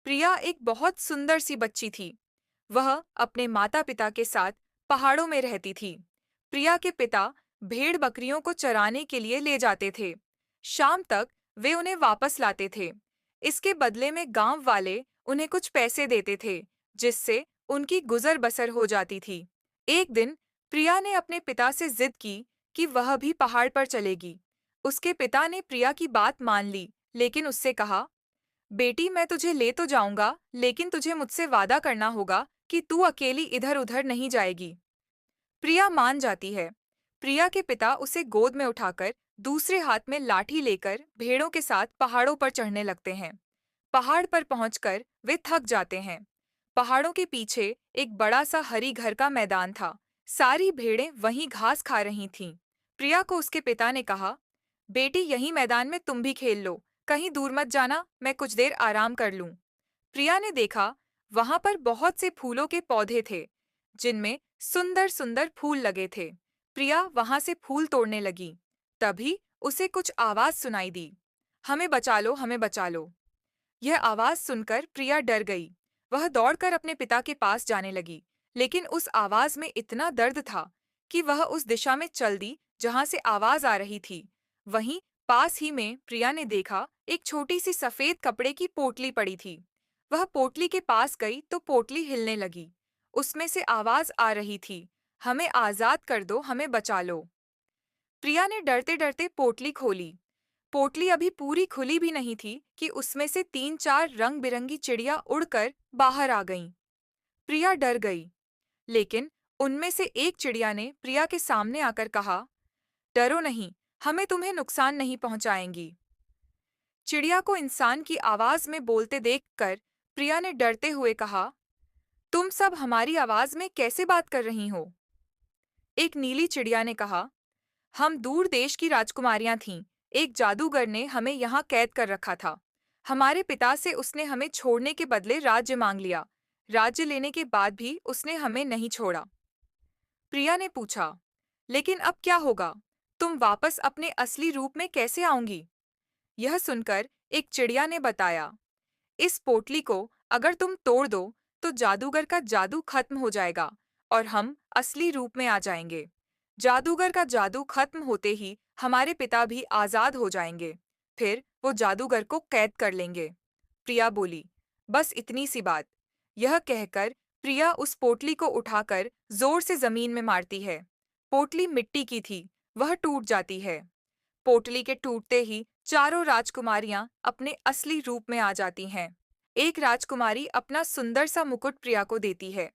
प्रिया एक बहुत सुंदर सी बच्ची थी। वह अपने माता पिता के साथ पहाड़ों में रहती थी। प्रिया के पिता भेड़ बकरियों को चराने के लिए ले जाते थे। शाम तक वे उन्हें वापस लाते थे। इसके बदले में गांव वाले उन्हें कुछ पैसे देते थे, जिससे उनकी गुजर बसर हो जाती थी। एक दिन प्रिया ने अपने पिता से जिद की कि वह भी पहाड़ पर चलेगी। उसके पिता ने प्रिया की बात मान ली, लेकिन उससे कहा, बेटी, मैं तुझे ले तो जाऊंगा, लेकिन तुझे मुझसे वादा करना होगा कि तू अकेली इधर-उधर नहीं जाएगी। प्रिया मान जाती है। प्रिया के पिता उसे गोद में उठाकर दूसरे हाथ में लाठी लेकर भेड़ों के साथ पहाड़ों पर चढ़ने लगते हैं। पहाड़ पर पहुंचकर वे थक जाते हैं। पहाड़ों के पीछे एक बड़ा सा हरी घर का मैदान था। सारी भेड़ें वहीं घास खा रही थीं। प्रिया को उसके पिता ने कहा, बेटी, यही मैदान में तुम भी खेल लो। कहीं दूर मत जाना, मैं कुछ देर आराम कर लूं। प्रिया ने देखा, वहां पर बहुत से फूलों के पौधे थे, जिनमें सुंदर सुंदर फूल लगे थे। प्रिया वहां से फूल तोड़ने लगी। तभी उसे कुछ आवाज सुनाई दी, हमें बचा लो, हमें बचा लो। यह आवाज सुनकर प्रिया डर गई। वह दौड़कर अपने पिता के पास जाने लगी, लेकिन उस आवाज में इतना दर्द था कि वह उस दिशा में चल दी जहां से आवाज आ रही थी। वहीं पास ही में प्रिया ने देखा, एक छोटी सी सफेद कपड़े की पोटली पड़ी थी। वह पोटली के पास गई तो पोटली हिलने लगी। उसमें से आवाज आ रही थी, हमें आजाद कर दो, हमें बचा लो। प्रिया ने डरते डरते पोटली खोली। पोटली अभी पूरी खुली भी नहीं थी कि उसमें से 3-4 रंग बिरंगी चिड़िया उड़कर बाहर आ गईं। प्रिया डर गई, लेकिन उनमें से एक चिड़िया ने प्रिया के सामने आकर कहा, डरो नहीं, हमें तुम्हें नुकसान नहीं पहुंचाएंगी। चिड़िया को इंसान की आवाज में बोलते देखकर प्रिया ने डरते हुए कहा, तुम सब हमारी आवाज में कैसे बात कर रही हो? एक नीली चिड़िया ने कहा, हम दूर देश की राजकुमारियां थीं। एक जादूगर ने हमें यहाँ कैद कर रखा था। हमारे पिता से उसने हमें छोड़ने के बदले राज्य मांग लिया। राज्य लेने के बाद भी उसने हमें नहीं छोड़ा। प्रिया ने पूछा, लेकिन अब क्या होगा? तुम वापस अपने असली रूप में कैसे आओगी? यह सुनकर एक चिड़िया ने बताया, इस पोटली को अगर तुम तोड़ दो तो जादूगर का जादू खत्म हो जाएगा और हम असली रूप में आ जाएंगे। जादूगर का जादू खत्म होते ही हमारे पिता भी आजाद हो जाएंगे। फिर वो जादूगर को कैद कर लेंगे। प्रिया बोली, बस इतनी सी बात। यह कहकर प्रिया उस पोटली को उठाकर जोर से जमीन में मारती है। पोटली मिट्टी की थी, वह टूट जाती है। पोटली के टूटते ही चारों राजकुमारियां अपने असली रूप में आ जाती हैं। एक राजकुमारी अपना सुंदर सा मुकुट प्रिया को देती है।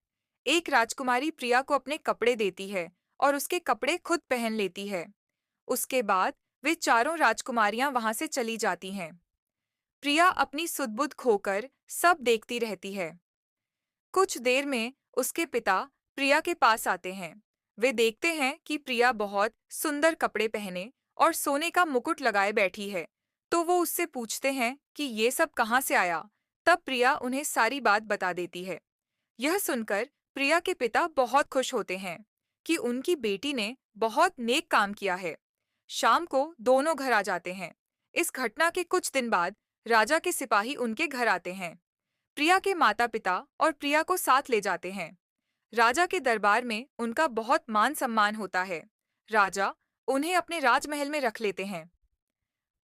एक राजकुमारी प्रिया को अपने कपड़े देती है और उसके कपड़े खुद पहन लेती है। उसके बाद वे चारों राजकुमारियां वहां से चली जाती हैं। प्रिया अपनी सुध-बुध खोकर सब देखती रहती है। कुछ देर में उसके पिता प्रिया के पास आते हैं। वे देखते हैं कि प्रिया बहुत सुंदर कपड़े पहने और सोने का मुकुट लगाए बैठी है, तो वो उससे पूछते हैं कि ये सब कहाँ से आया। तब प्रिया उन्हें सारी बात बता देती है। यह सुनकर प्रिया के पिता बहुत खुश होते हैं कि उनकी बेटी ने बहुत नेक काम किया है। शाम को दोनों घर आ जाते हैं। इस घटना के कुछ दिन बाद राजा के सिपाही उनके घर आते हैं। प्रिया के माता-पिता और प्रिया को साथ ले जाते हैं। राजा के दरबार में उनका बहुत मान सम्मान होता है। राजा उन्हें अपने राजमहल में रख लेते हैं।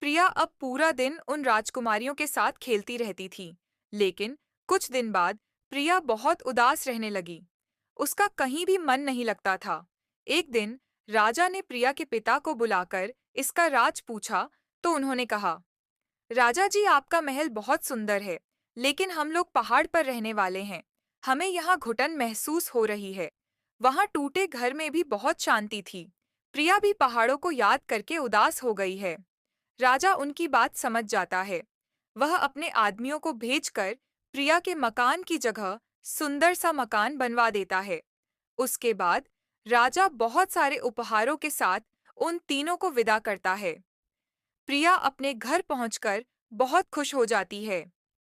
प्रिया अब पूरा दिन उन राजकुमारियों के साथ खेलती रहती थी, लेकिन कुछ दिन बाद प्रिया बहुत उदास रहने लगी। उसका कहीं भी मन नहीं लगता था। एक दिन राजा ने प्रिया के पिता को बुलाकर इसका राज पूछा, तो उन्होंने कहा, राजा जी, आपका महल बहुत सुंदर है, लेकिन हम लोग पहाड़ पर रहने वाले हैं। हमें यहाँ घुटन महसूस हो रही है। वहाँ टूटे घर में भी बहुत शांति थी। प्रिया भी पहाड़ों को याद करके उदास हो गई है। राजा उनकी बात समझ जाता है। वह अपने आदमियों को भेजकर प्रिया के मकान की जगह सुंदर सा मकान बनवा देता है। उसके बाद राजा बहुत सारे उपहारों के साथ उन तीनों को विदा करता है। प्रिया अपने घर पहुंचकर बहुत खुश हो जाती है।